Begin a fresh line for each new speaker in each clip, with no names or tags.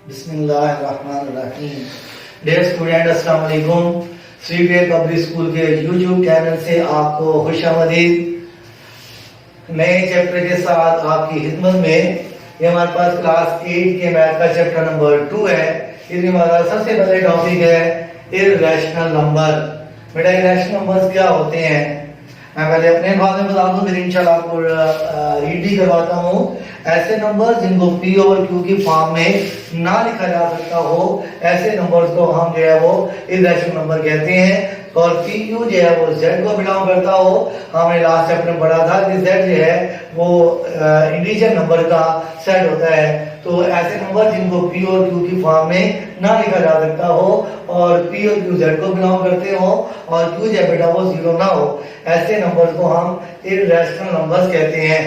बिस्मिल्लाहिर्रहमानिर्रहीम। Dear student, अस्सलाम वालेकुम। श्री टेक पब्लिक स्कूल के यूट्यूब चैनल से आपको खुशामदीद। नए चैप्टर के साथ आपकी खिदमत में ये हमारे पास क्लास 8 के मैथ का चैप्टर नंबर 2 है। इसमें हमारा सबसे पहले टॉपिक है इर्रेशनल नंबर। बेटा, इर्रेशनल नंबर्स क्या होते हैं? मैं पहले अपने बारे में बता दूं, फिर इंशाल्लाह आपको रीड भी करवाता हूँ। ऐसे नंबर जिनको पी और क्यू की फॉर्म में ना लिखा जा सकता हो, ऐसे नंबर्स को हम जो है वो इर्रेशनल नंबर कहते हैं। और पी क्यू जो है वो जेड को बिलोंग करता हो। हमने लास्ट चैप्टर में पढ़ा था कि जेड जो है वो इंटीजर नंबर का सेट होता है। तो ऐसे नंबर जिनको पी और क्यू की फॉर्म में ना लिखा जा सकता हो और पी और क्यू जेड को बिलोंग करते हो और क्यू जो बेटा वो जीरो ना हो, ऐसे नंबर को हम इर्रेशनल नंबर्स कहते हैं।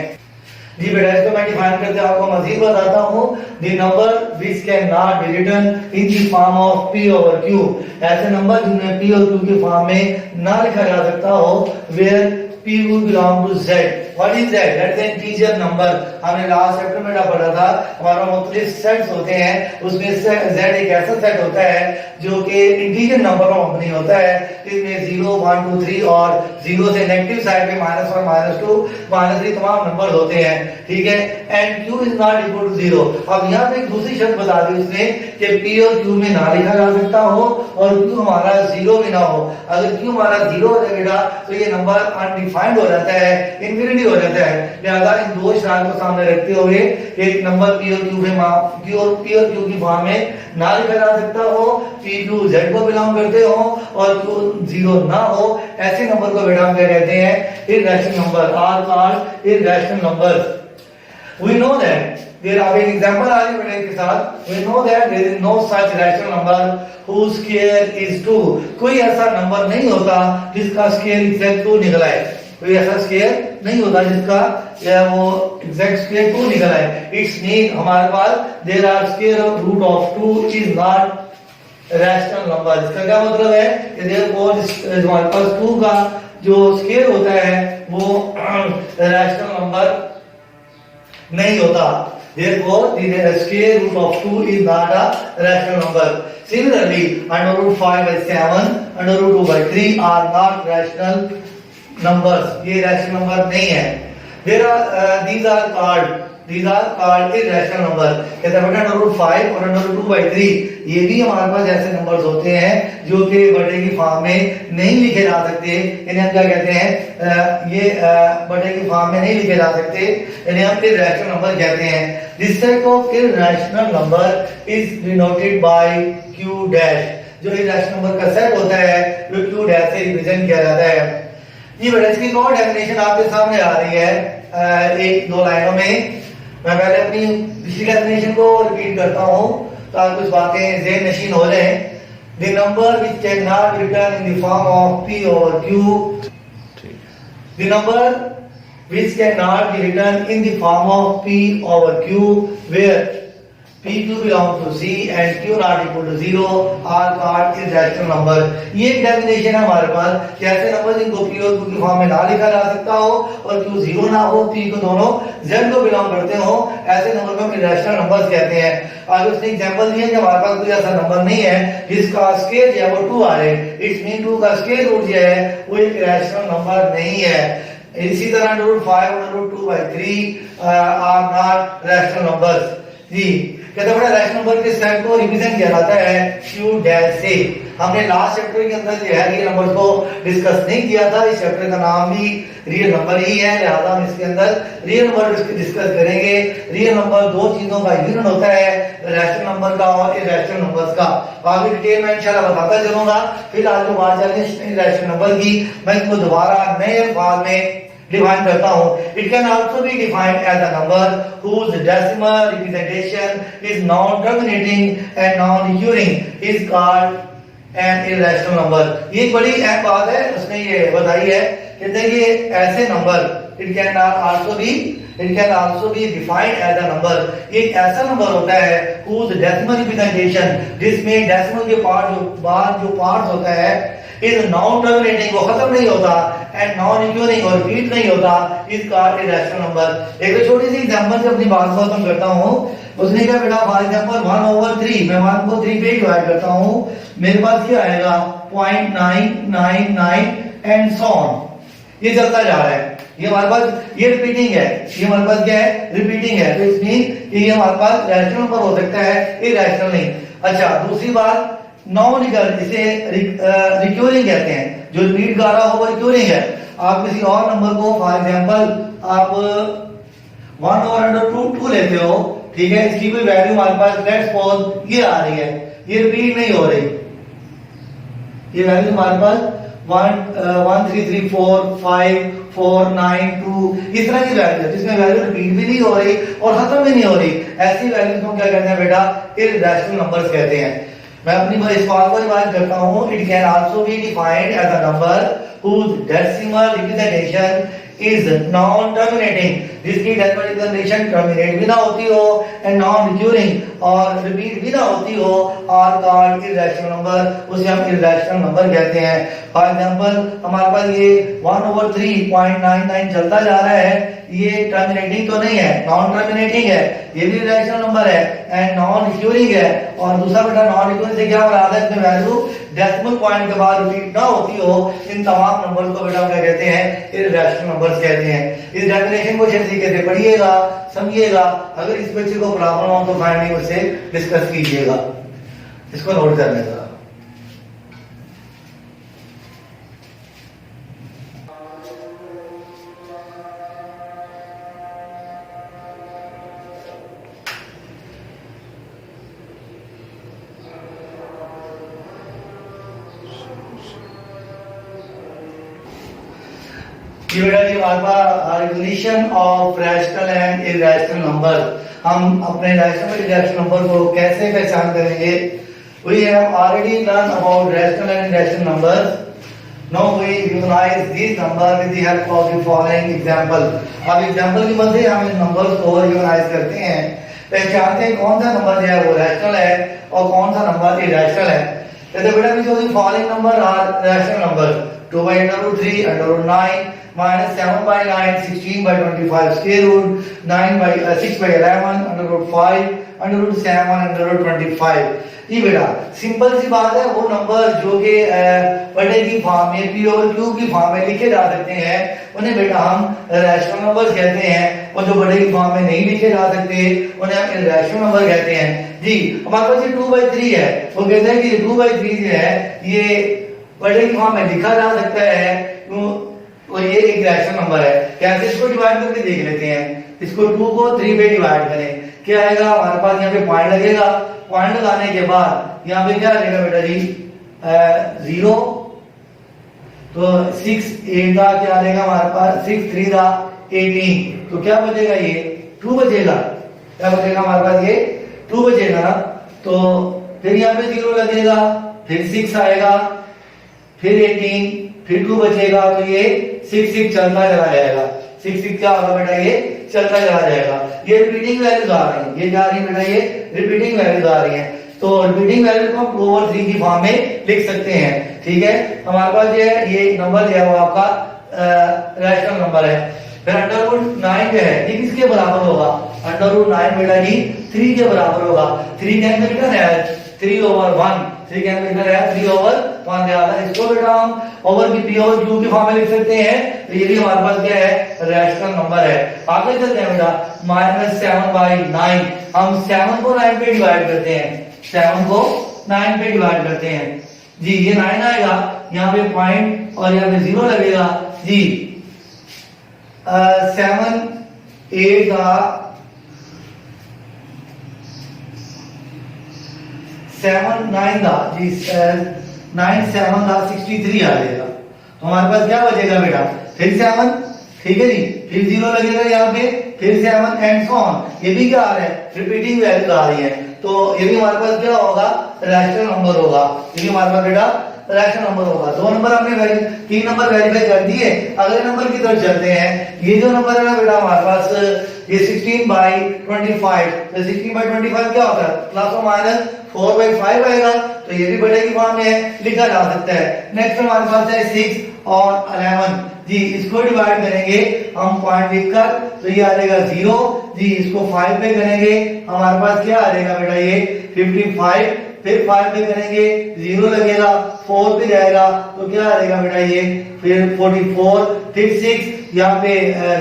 जी बेटा, इसको मैं डिफाइन करके आपको मजीद बताता हूँ। The number which can not be written in the form of P over Q. ऐसे नंबर जिनमें पी और क्यू की फॉर्म में ना लिखा जा सकता हो, where P will belong to z. What is that? That is an integer number. हमने लास्ट चैप्टर में पढ़ा था, हमारा मुख्तलिफ सेट्स होते हैं, उसमें से z एक ऐसा सेट होता है जो कि इंटीजर नंबर में मबनी होता है। इसमें 0, 1, 2, 3 और 0 से नेगेटिव साइड में -1, -2, -3 तमाम नंबर होते हैं। ठीक है, and q is not equal to 0। अब यहाँ पे एक दूसरी शर्त बता दी उसने कि p और q में ना लिखा जा सकता हो और q हमारा 0 भी ना हो। अगर q हमारा 0 हो जाएगा तो ये नंबर अनडिफाइंड हो जाता है, इनफिनिटी हो जाता है। लिहाजा इन दो शर्त को सामने रखते हुए एक नंबर पी और क्यू की फॉर्म में ना लिखा जा सकता हो, पी क्यू जेड को बिलोंग करते हो और क्यू 0 ना हो, ऐसे नंबर को बेटा हम क्या कहते हैं? Irrational number. Are called irrational numbers. We know that there are an example आज बेटे के साथ। We know that there is no such rational number whose square is 2। कोई ऐसा नंबर नहीं होता जिसका स्क्वायर एग्जैक्ट 2 निकला है। कोई ऐसा स्क्वायर नहीं होता जिसका वो एग्जैक्ट स्क्वायर 2 निकला है। इट्स मीन हमारे पास there are square of root of 2 is not rational number. इसका क्या मतलब है कि देयरफॉर हमारे पास 2 का जो स्क्वायर होता है वो रैशनल नंबर नहीं होता। Therefore, the square root of 2 is not a rational number. Similarly, under root 5 by 7, under root 2 by 3 are not rational numbers. ये rational number नहीं है। These are called irrational number। कहते हैं बेटा under root 5 और under root 2 by 3 ये भी हमारे पास ऐसे नंबर्स होते हैं जो कि बटे की फॉर्म में नहीं लिखे जा सकते। इन्हें हम क्या कहते हैं? ये बटे की फॉर्म में नहीं लिखे जा सकते, इन्हें हम इर्रेशनल नंबर कहते हैं। This set of irrational number is denoted by q dash. जो इर्रेशनल नंबर का सेट होता है वो q डैश से रिप्रेजेंट किया जाता है। ये बेटा इसकी और डेफिनेशन आपके सामने आ रही है एक दो लाइनों में। मैं पहले अपनी पिछली डेफिनेशन को रिपीट करता हूँ ताकि कुछ बातें ज़हन नशीन हो जाएं। The number which can not be written in the form of p और q। The number which cannot be written in the form of p over q where p q belong to c and q not equal to 0 are called irrational number। ये एक definition है हमारे पास कि ऐसे number जिनको p और q की form में ना लिखा जा सकता हो और q 0 ना हो, p को दोनों z को बिलोंग करते हो, ऐसे नंबर को हम इर्रेशनल नंबर्स कहते हैं। आगे उसने एग्जांपल दिया कि हमारे पास कोई ऐसा नंबर नहीं है जिसका स्क्वायर जो है वो 2 आ रहे। इट्स मीन 2 का स्क्वायर रूट जो है वो एक इर्रेशनल नंबर नहीं है। इसी तरह रूट 5 और root 2 by 3 are not rational numbers. जी कहते हैं रैशनल नंबर के सेट को रिप्रेजेंट किया जाता है q डैश से। हमने लास्ट चैप्टर के अंदर जो है रियल नंबर्स को डिस्कस नहीं किया था। इस चैप्टर का नाम भी रियल नंबर ही है, लिहाजा हम इसके अंदर रियल नंबर डिस्कस करेंगे। रियल नंबर दो चीजों का यूनियन होता है, रैशनल नंबर का और इर्रेशनल नंबर्स का। आगे डिटेल में इंशाल्लाह बताता चलूंगा। फिलहाल जो बात चल रही है इर्रेशनल नंबर की, मैं इसको दोबारा नए अल्फाज में डिफाइन करता हूं। It can also be defined as a number whose decimal representation is non-terminating and non-recurring is called an irrational number। ये बड़ी अहम बात है, उसने ये बताई है। कहते हैं कि ऐसे number it can also be defined as a number। ये एक ऐसा नंबर होता है whose decimal representation, जिसमें डेसिमल के पार्ट जो पार्ट होता है इज नॉन टर्मिनेटिंग, वो खत्म नहीं होता, एंड नॉन रिक्यूरिंग और रिपीट नहीं होता, इज कॉल्ड इरेशनल नंबर। एक तो छोटी सी एग्जांपल से अपनी बात को खत्म करता हूं। उसने कहा बेटा फॉर एग्जांपल 1/3, मैं 1 को 3 पे डिवाइड करता हूं, मेरे पास क्या आएगा 0.999 एंड सो ऑन, ये चलता जा रहा है। ये हमारे पास ये रिपीटिंग है, ये हमारे पास क्या है रिपीटिंग है, तो इट मीन ये हमारे पास रैशनल नंबर हो सकता है, इरेशनल नहीं। अच्छा दूसरी बात नॉन रिकरिंग, इसे रिक्यूरिंग कहते हैं, जो रिपीट गा रहा हो वो रिक्यूरिंग है। आप किसी और नंबर को फॉर एग्जांपल आप 1/√2 लेते हो, ठीक है, इसकी कोई वैल्यू हमारे पास लेट्स सपोज ये आ रही है, ये रिपीट नहीं हो रही, ये वैल्यू हमारे पास 1 3 3 4 5 4 9 2 इस तरह की वैल्यू है, जिसमें वैल्यू रिपीट भी नहीं हो रही और खत्म भी नहीं हो रही, ऐसी वैल्यूज को क्या कहते हैं बेटा इररेशनल नंबर्स कहते हैं। मैं अपनी इस बात को रिवाइज करता हूं, it can also be defined as a number whose decimal representation is non terminating, जिसकी डेसिमल रिप्रेजेंटेशन टर्मिनेट भी ना होती हो एंड नॉन रिक्यूरिंग और रिपीट भी ना होती हो, आर कॉल्ड इररेशनल नंबर, उसे हम इररेशनल नंबर कहते हैं। फॉर एग्जांपल हमारे पास ये 1/3.99 चलता जा रहा है, ये टर्मिनेटिंग तो नहीं है, नॉन टर्मिनेटिंग है, ये भी इररेशनल नंबर है एंड नॉन रिक्यूरिंग है। और दूसरा बेटा नॉन रिक्यूरिंग से क्या हो रहा है, इसमें वैल्यू डेसिमल पॉइंट के बाद रिपीट ना होती हो, इन तमाम नंबर्स को बेटा क्या कहते हैं इररेशनल नंबर्स कहते हैं। इस डेफिनेशन को अच्छे तरीके से पढ़िएगा, समझिएगा, अगर इस बच्चे को प्रॉब्लम हो तो फाइनली मुझसे डिस्कस कीजिएगा, इसको नोट कर लेगा। बेटा जी हमारे पास relation of rational and irrational number, हम अपने रैशनल और इररेशनल नंबर को कैसे पहचान करेंगे। We have already learn about rational and irrational numbers, now we recognise this number with the help of the following example. अब एग्जांपल की मदद से हम इन नंबर्स को रिकॉग्नाइज करते हैं, पहचानते हैं कौन सा नंबर जो है वो रैशनल है और कौन सा नंबर इररेशनल है। जैसे बेटा जो following number are rational number 2/√3 √9 -7/9 16/25 square root 6/11 √5 √7 √25। ये बेटा सिंपल सी बात है, वो नंबर जो कि बड़े की फॉर्म में पी और क्यू की फॉर्म में लिखे जा सकते हैं उन्हें बेटा हम रैशनल नंबर्स कहते हैं, और जो बड़े की फॉर्म में नहीं लिखे जा सकते उन्हें हम इररेशनल नंबर कहते हैं। जी हमारे पास ये 2/3 है, वो कहते हैं कि 2/3 जो है ये बड़े की फॉर्म में लिखा जा सकता है, तो ये एक रैशनल नंबर है। कैसे इसको डिवाइड करके देख लेते हैं, इसको 2 को 3 पे डिवाइड करें, क्या आएगा हमारे पास यहाँ पे पॉइंट लगेगा, पॉइंट लगाने के बाद यहाँ पे क्या आ जाएगा बेटा जी 0, तो 6 8 का क्या आ जाएगा हमारे पास 6 3 का 18, तो क्या बचेगा ये 2 बचेगा, क्या बचेगा हमारे पास ये 2 बचेगा ना। तो फिर यहाँ पे 0 लगेगा, फिर 6 आएगा, फिर 18, फिर 2 बचेगा, तो ये 6 6 चलता चला जाएगा, 6 6 क्या होगा बेटा ये चलता चला जाएगा। ये रिपीटिंग वैल्यूज आ रही हैं, ये क्या आ रही है बेटा ये रिपीटिंग वैल्यूज आ रही हैं, तो रिपीटिंग वैल्यू को हम 2/3 की फॉर्म में लिख सकते हैं। ठीक है, हमारे पास ये नंबर जो है वो आपका रैशनल नंबर है। फिर √9 जो है ये किसके बराबर होगा, √9 बेटा जी 3 के बराबर होगा। 3 कैंसिल कर रहा है 3/1, 3 कैंसिल कर रहा है 3/1 ज्यादा, इसको बेटा हम ओवर की पी और क्यू की फॉर्म में लिख सकते हैं, तो ये भी हमारे पास क्या है रैशनल नंबर है। आगे चलते हैं बेटा -7/9, हम 7 को 9 पे डिवाइड करते हैं, 7 को 9 पे डिवाइड करते हैं जी, ये 9 आएगा, यहाँ पे पॉइंट और यहाँ पे 0 लगेगा जी। 7 8 का 7 9 का जी 9 7 का 63 आ जाएगा, तो हमारे पास क्या बचेगा बेटा फिर 7, ठीक है जी, फिर 0 लगेगा यहाँ पे, फिर 7 एंड सो ऑन, ये भी क्या आ रहा है रिपीटिंग वैल्यू आ रही है, तो ये भी हमारे पास क्या होगा रैशनल नंबर होगा, ये भी हमारे पास बेटा रैशनल नंबर होगा। 2 नंबर हमने 3 नंबर वेरीफाई कर दिए, अगले नंबर की तरफ चलते हैं। ये जो नंबर है ना बेटा हमारे पास ये 16/25, तो 16/25 क्या होता है, प्लस और माइनस 4/5 आएगा, तो ये भी बड़े की फॉर्म में है, लिखा जा सकता है। नेक्स्ट हमारे पास है 6 और 11 जी, इसको डिवाइड करेंगे हम पॉइंट लिखकर, तो ये आ जाएगा 0 जी, इसको 5 पे करेंगे हमारे पास क्या आ जाएगा बेटा, ये 55, फिर 5 पे करेंगे 0 लगेगा, 4 पे जाएगा तो क्या आ जाएगा बेटा, ये फिर 44, फिर 6 यहाँ पे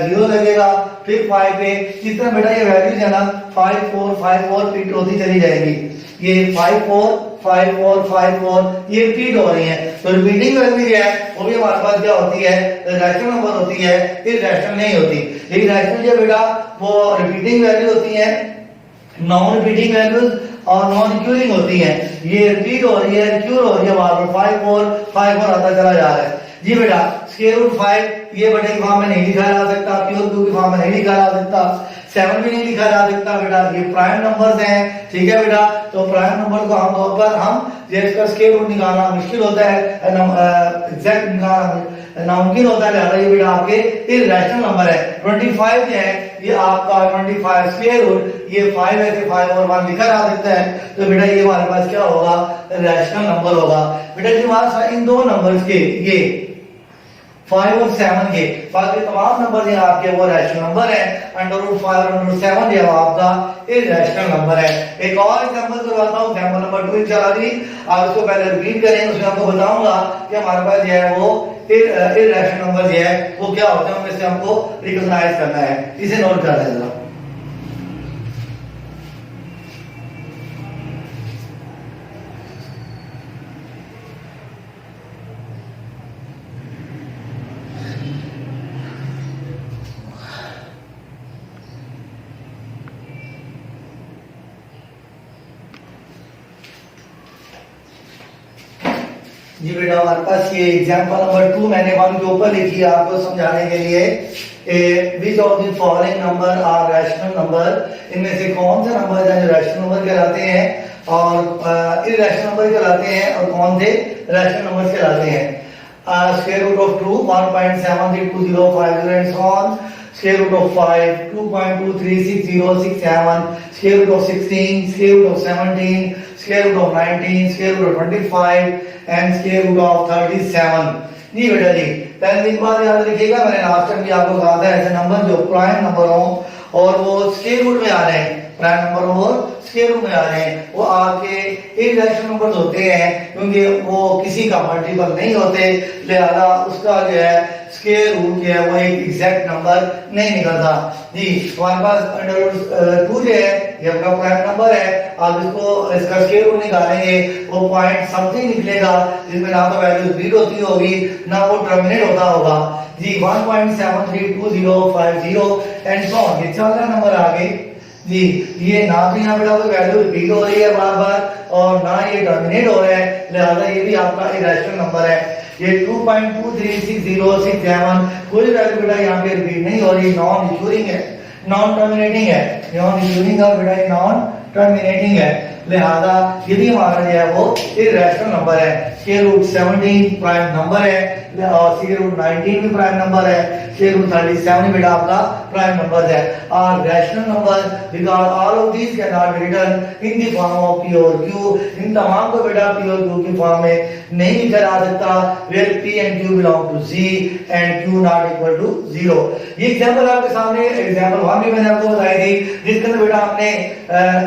0 लगेगा, फिर 5 पे, इस तरह बेटा ये वैल्यूज है ना 5 4 5 4 रिपीट होती चली जाएगी, ये 5 4 5 4 5 4 ये रिपीट हो रही है। तो रिपीटिंग वैल्यू क्या है, वो भी हमारे पास क्या होती है, रैशनल नंबर होती है, इरैशनल नहीं होती। लेकिन रैशनल जो बेटा वो रिपीटिंग वैल्यू होती है, नॉन रिपीटिंग वैल्यूज और नॉन रिक्यूरिंग होती है, ये रिपीट हो रही है, रिक्यूर हो रही है, बार बार 5 4 5 4 आता चला जा रहा है जी बेटा। स्क्वायर रूट 5 ये बड़े की फॉर्म में नहीं लिखा जा सकता, प्योर क्यू की फॉर्म में नहीं लिखा जा सकता, 7 भी नहीं लिखा जा सकता बेटा, ये प्राइम नंबर्स हैं, ठीक है बेटा। तो प्राइम नंबर को आमतौर पर हम जिसका स्क्वायर रूट निकालना मुश्किल होता है, एग्जैक्ट निकालना नामुमकिन होता है, लिहाजा ये बेटा आपके इरैशनल नंबर है। 25 जो है ये आपका 25 स्क्वायर रूट, ये 5 है, 5 और 1 लिखा जा सकता है, तो बेटा ये हमारे पास क्या होगा, रैशनल नंबर होगा बेटा जी। हमारे इन दो नंबर्स के ये 5 और 7 के बाकी तमाम नंबर जो आपके वो रैशनल नंबर है, √5 और √7 जो आपका इरैशनल नंबर है। एक और एग्जांपल करवाता हूं, एग्जांपल नंबर 2 चला दी, आप इसको पहले रिपीट करें, उसमें आपको बताऊंगा कि हमारे पास जो है वो इरैशनल नंबर जो है वो क्या होते हैं, उनमें से हमको रिकॉग्नाइज करना है, इसे नोट कर लें जरा। जी बेटा हमारे पास ये एग्जांपल नंबर 2 मैंने 1 के ऊपर लिखी है आपको समझाने के लिए। Which of the following number are rational number, इनमें से कौन से नंबर हैं जो रैशनल नंबर कहलाते हैं और इरैशनल नंबर कहलाते हैं, और कौन से रैशनल नंबर कहलाते हैं। Square root of 2 1.732050 and so on, square root of 5 2.236067, square root of 16, square root of 17, square root of 19, square root of 25 and square root of 37। जी बेटा जी, पहले एक बात याद रखिएगा, मैंने लास्ट टाइम भी आपको कहा था ऐसे नंबर जो प्राइम नंबर हो और वो स्क्वायर रूट में आ रहे हैं, प्राइम नंबर हो स्क्वायर रूट में आ रहे हैं, वो आपके इरैशनल नंबर्स होते हैं, क्योंकि वो किसी का मल्टीपल नहीं होते, लिहाजा उसका जो है स्क्वायर रूट जो है वो एक एग्जैक्ट नंबर नहीं निकलता जी। हमारे पास √2 जो है ये आपका प्राइम नंबर है, आप इसका स्क्वायर रूट निकालेंगे वो पॉइंट समथिंग निकलेगा, जिसमें ना तो वैल्यू रीड होती होगी ना वो टर्मिनेट होता होगा जी। 1.732050 एंड सो ऑन, ये चल रहा नंबर आगे जी। ये ना तो यहाँ बेटा कोई वैल्यू रिपीट हो रही है बार बार और ना ये टर्मिनेट हो रहा है, लिहाजा ये भी आपका इरैशनल नंबर है। ये 2.236067 कोई वैल्यू बेटा यहाँ पे रिपीट नहीं हो रही, नॉन रिक्यूरिंग है, नॉन टर्मिनेटिंग है, नॉन रिक्यूरिंग का बेटा नॉन टर्मिनेटिंग है, लिहाजा ये भी हमारा जो है वो इरैशनल नंबर है। स्क्वायर रूट 17 प्राइम नंबर है और स्क्वायर रूट 19 भी प्राइम नंबर है, स्क्वायर रूट 37 बेटा आपका प्राइम नंबर है। और rational number because all of these can not be written in the form of pure Q, इन तमाम को बेटा प्योर क्यू की फॉर्म में नहीं लिखा जा सकता, where p and q belong to c and q not equal to 0। ये एग्जांपल आपके सामने एग्जांपल 1 भी मैंने आपको बताई थी, जिसके अंदर बेटा हमने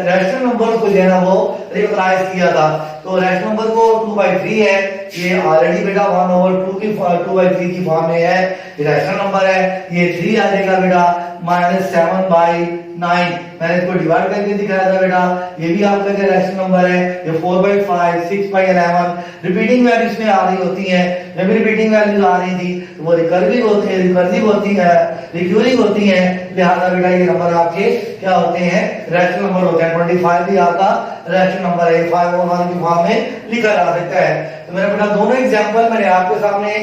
रैशनल नंबर को जो है ना वो रिकॉग्नाइज किया था। तो रैशनल नंबर को 2/3 है, ये ऑलरेडी बेटा 1/2 की 2/3 की फॉर्म में है, रैशनल नंबर है, ये 3 आ जाएगा बेटा -7/9, मैंने इसको डिवाइड करके दिखाया था बेटा, ये भी आपका क्या रैशनल नंबर है। ये 4/5 6/11 रिपीटिंग वैल्यूज में आ रही होती हैं, जब रिपीटिंग वैल्यूज आ रही थी तो वो रिकर्सिव होती है, रिक्यूरिंग होती है, लिहाजा बेटा ये नंबर आपके क्या होते हैं, रैशनल नंबर होते हैं। 25 भी आपका रैशनल नंबर है, 5 और 1 की फॉर्म में लिखा जा सकता है। तो मैंने बेटा दोनों एग्जांपल मैंने आपके सामने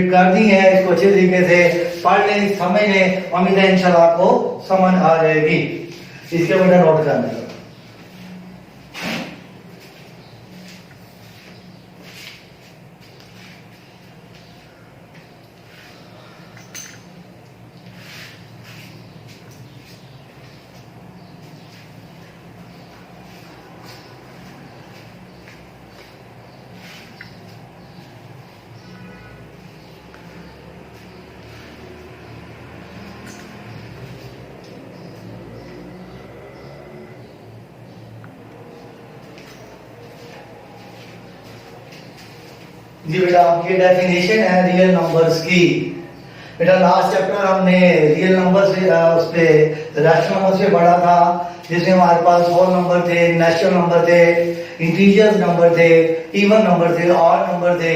कर दी है, इसको अच्छे तरीके से पढ़ लें, समझ लें, उम्मीद है इंशाल्लाह आपको समझ आ जाएगी। इसके बेटा नोट कर लें। जी बेटा आपकी डेफिनेशन है रियल नंबर्स की। बेटा लास्ट चैप्टर हमने रियल नंबर्स उस पे रैशनल नंबर्स पे पढ़ा था, जिसमें हमारे पास होल नंबर थे, नेचुरल नंबर थे, इंटीजर्स नंबर थे, इवन नंबर थे, ऑड नंबर थे।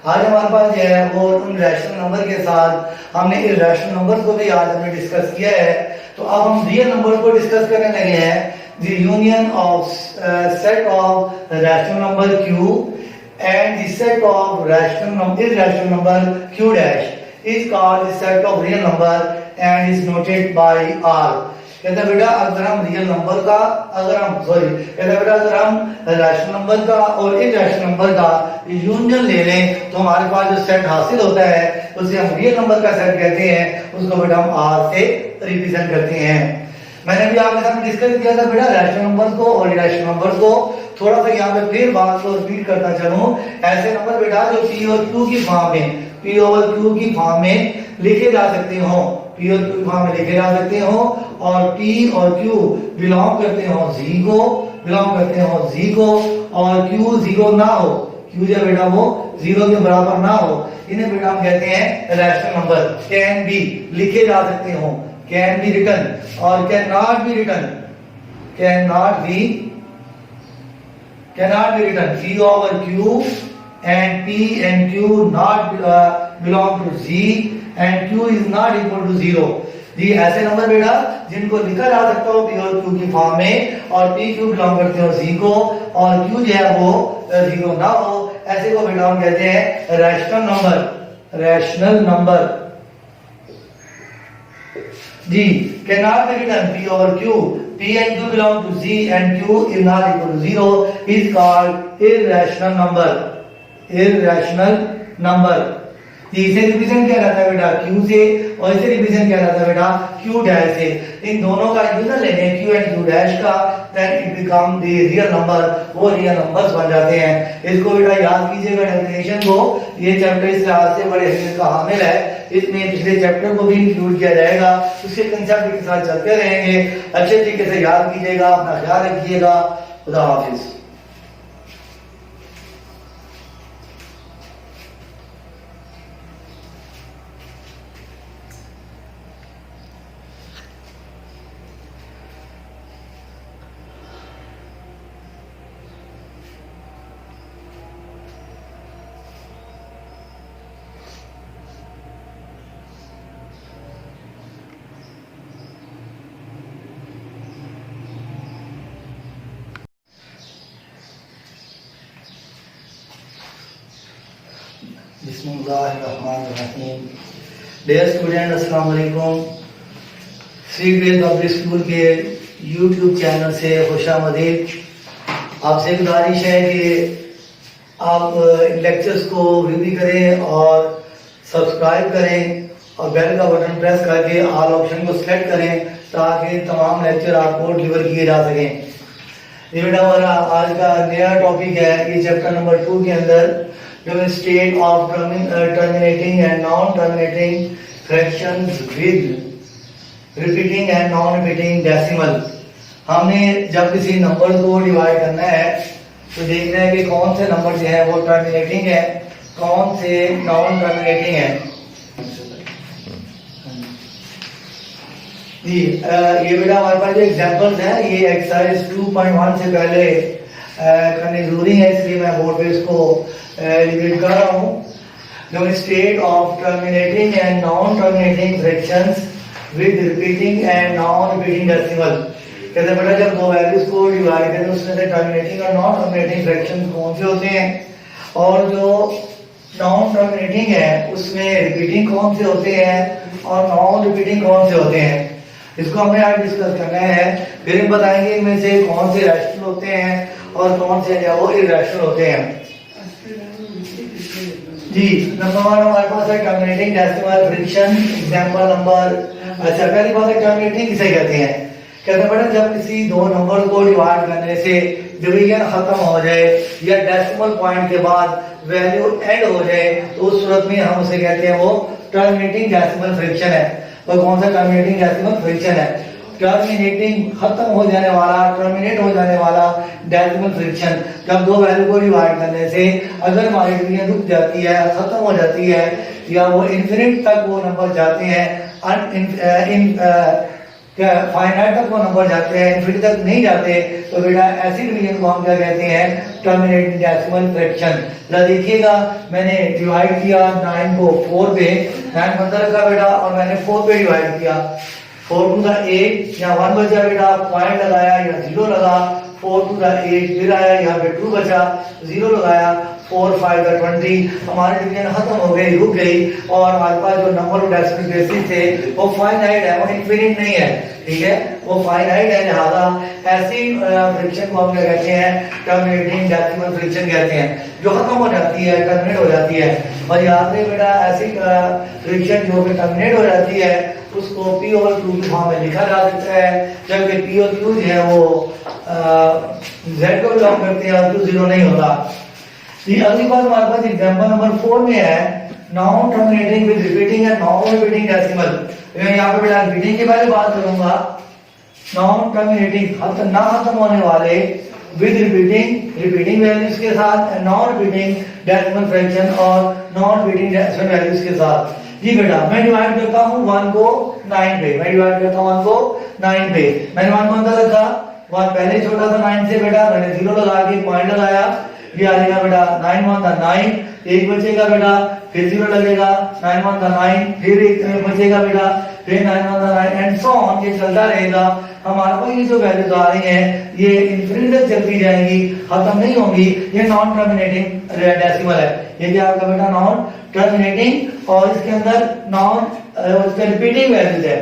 आज हमारे पास जो है वो उन रैशनल नंबर के साथ हमने इरैशनल नंबर को भी आज हमने डिस्कस किया है। तो अब हम रियल नंबर को डिस्कस करने लगे हैं। The union of set of rational number q and the set of irrational number q dash is called the set of real number and is noted by r। कहता है बेटा अगर हम real number का अगर हम रैशनल नंबर का और इरैशनल नंबर का यूनियन ले लें तो हमारे पास जो सेट हासिल होता है उसे हम रियल नंबर का सेट कहते हैं। उसको बेटा हम आर से रिप्रेजेंट करते हैं। मैंने भी आपके साथ डिस्कस किया था बेटा रैशनल नंबर को और इरैशनल नंबर को। थोड़ा सा यहाँ पे फिर बात को रिपीट करता चलूं। ऐसे नंबर बेटा जो p और q की फॉर्म में p और q की फॉर्म में लिखे जा सकते हो, p और q की फॉर्म में लिखे जा सकते हो और p और q बिलोंग करते हो z को और q जीरो ना हो, q जो बेटा वो जीरो के बराबर ना हो, इन्हें बेटा हम कहते हैं रैशनल नंबर। कैन बी लिखे जा सकते हो, कैन बी रिटन और can not be written, cannot be written p over q and p and q not belong to z and q is not equal to 0। जी ऐसे number बेटा जिनको लिखा जा सकता हो p और q की फॉर्म में और p q बिलोंग करते हो z को और q जो है वो 0 ना हो, ऐसे को बेटा हम कहते हैं रैशनल नंबर। जी cannot be written p over q, p and q belong to z and q is not equal to 0 is called irrational number। इसे रिप्रेजेंट किया जाता है बेटा q से और इसे रिप्रेजेंट किया जाता है बेटा q डैश से। इन दोनों का यूनियन लेने q एंड q डैश का then it become the real number, वो रियल नंबर्स बन जाते हैं। इसको बेटा याद कीजिएगा डेफिनेशन को। ये चैप्टर इस लिहाज से बड़े अहमियत का हामिल है, इसमें पिछले चैप्टर को भी इंक्लूड किया जाएगा, उसके कंसेप्ट के साथ चलते रहेंगे। अच्छे तरीके से याद कीजिएगा, अपना ख्याल रखिएगा। खुदा हाफिज। बिस्मिल्लाहिर्रहमानिर्रहीम। डियर स्टूडेंट अस्सलाम वालेकुम। श्री ग्रेड पब्लिक स्कूल के यूट्यूब चैनल से खुशामदीद। आपसे गुजारिश है कि आप लेक्चर्स को रिव्यू करें और सब्सक्राइब करें और बेल का बटन प्रेस करके ऑल ऑप्शन को सिलेक्ट करें ताकि तमाम लेक्चर आपको डिलीवर किए जा सकें। ये बेटा हमारा आज का नया टॉपिक है। ये चैप्टर नंबर 2 के अंदर state of terminating and non terminating fractions with repeating and non repeating decimal. हमने जब किसी नंबर को डिवाइड करना है तो देखना है कि कौन से नंबर जो है वो टर्मिनेटिंग है, कौन से नॉन टर्मिनेटिंग है। जी ये बेटा हमारे पास जो एग्जांपल्स हैं ये एक्सरसाइज 2.1 से पहले करनी जरूरी है, इसलिए मैं बोर्ड पे इसको रिपीट कर रहा हूँ। जो state of terminating and non terminating fractions with repeating and non repeating decimal. कहते हैं बेटा जब दो वैल्यूज को डिवाइड करें उसमें से टर्मिनेटिंग और नॉन टर्मिनेटिंग फ्रैक्शंस कौन से होते हैं और जो नॉन टर्मिनेटिंग है उसमें रिपीटिंग कौन से होते हैं और नॉन रिपीटिंग कौन से होते हैं, इसको हमने आज डिस्कस करना है। फिर हम बताएंगे इनमें से कौन से रैशनल होते हैं और कौन से जो वो इरैशनल होते हैं। जी नंबर 1 हमारे पास है terminating decimal fraction. Example number अच्छा पहली बात है टर्मिनेटिंग किसे कहते हैं। कहते हैं बेटा जब किसी दो नंबर को डिवाइड करने से डिवीजन खत्म हो जाए या डेसिमल पॉइंट के बाद वैल्यू एड हो जाए तो उस सूरत में हम उसे कहते हैं वो टर्मिनेटिंग डेसिमल फ्रैक्शन है। तो कौन सा टर्मिनेटिंग डेसिमल फ्रैक्शन है। टर्मिनेटिंग, खत्म हो जाने वाला, टर्मिनेट हो जाने वाला डेसिमल फ्रैक्शन। जब दो वैल्यू को डिवाइड करने से अगर हमारी डिवीजन रुक जाती है, खत्म हो जाती है, या वो इन्फिनिट तक वो नंबर जाते हैं, फाइनाइट तक वो नंबर जाते हैं, इन्फिनिटी तक नहीं जाते, तो बेटा ऐसी डिवीजन को हम क्या कहते हैं, टर्मिनेटिंग डेसिमल फ्रैक्शन। जरा देखिएगा, मैंने डिवाइड किया 9 को 4 पे, 9 अंदर रखा बेटा और मैंने 4 पे डिवाइड किया। 4 टू द 8, यहाँ 1 बचा बेटा, पॉइंट लगाया या 0 लगा, 4 टू द 8 फिर आया, यहाँ पे 2 बचा, 0 लगाया, 4 5 का 20, हमारी डिवीजन खत्म हो गई, रुक गई, और हमारे पास जो नंबर ऑफ डेसिमल प्लेसेस थे वो फाइनाइट है, वो इनफिनिट नहीं है, ठीक है, वो फाइनाइट है। लिहाजा ऐसी फ्रिक्शन को हम क्या कहते हैं, टर्मिनेटिंग डेसिमल फ्रिक्शन कहते हैं, जो खत्म हो जाती है, टर्मिनेट हो जाती है। और याद रहे बेटा, ऐसी फ्रिक्शन जो टर्मिनेट हो जाती है उसको P over Q की फॉर्म में लिखा जा सकता है, जबकि P और Q जो है वो Z को बिलोंग करते हैं और Q 0 नहीं होता। ये अगली बात हमारे पास एग्जांपल नंबर 4 में है, non terminating with repeating and non repeating decimal. मैं यहाँ पे बेटा रिपीटिंग के बारे में बात करूंगा, नॉन टर्मिनेटिंग ना खत्म होने वाले, विद रिपीटिंग वैल्यूज के साथ, नॉन रिपीटिंग डेसिमल फ्रैक्शन और नॉन रिपीटिंग डेसिमल वैल्यूज के साथ। जी बेटा, मैं डिवाइड करता हूँ 1 को 9 पे, मैं डिवाइड करता हूँ 1 को 9 पे, मैंने 1 को अंदर रखा, 1 पहले छोटा था 9 से बेटा, मैंने 0 लगा के पॉइंट लगाया, ये आ जाएगा बेटा 9 1 था 9, एक बचेगा बेटा, फिर 0 लगेगा, 9 1 था 9, फिर एक बचेगा बेटा, फिर 9 1 था 9 एंड सो ऑन, ये चलता रहेगा। हमारे पास ये जो वैल्यूज आ रही हैं ये इनफिनिटी तक चलती जाएंगी, खत्म नहीं होंगी, ये नॉन टर्मिनेटिंग डेसिमल है। ये क्या आपका बेटा, नॉन टर्मिनेटिंग, और इसके अंदर नॉन रिपीटिंग वैल्यूज है।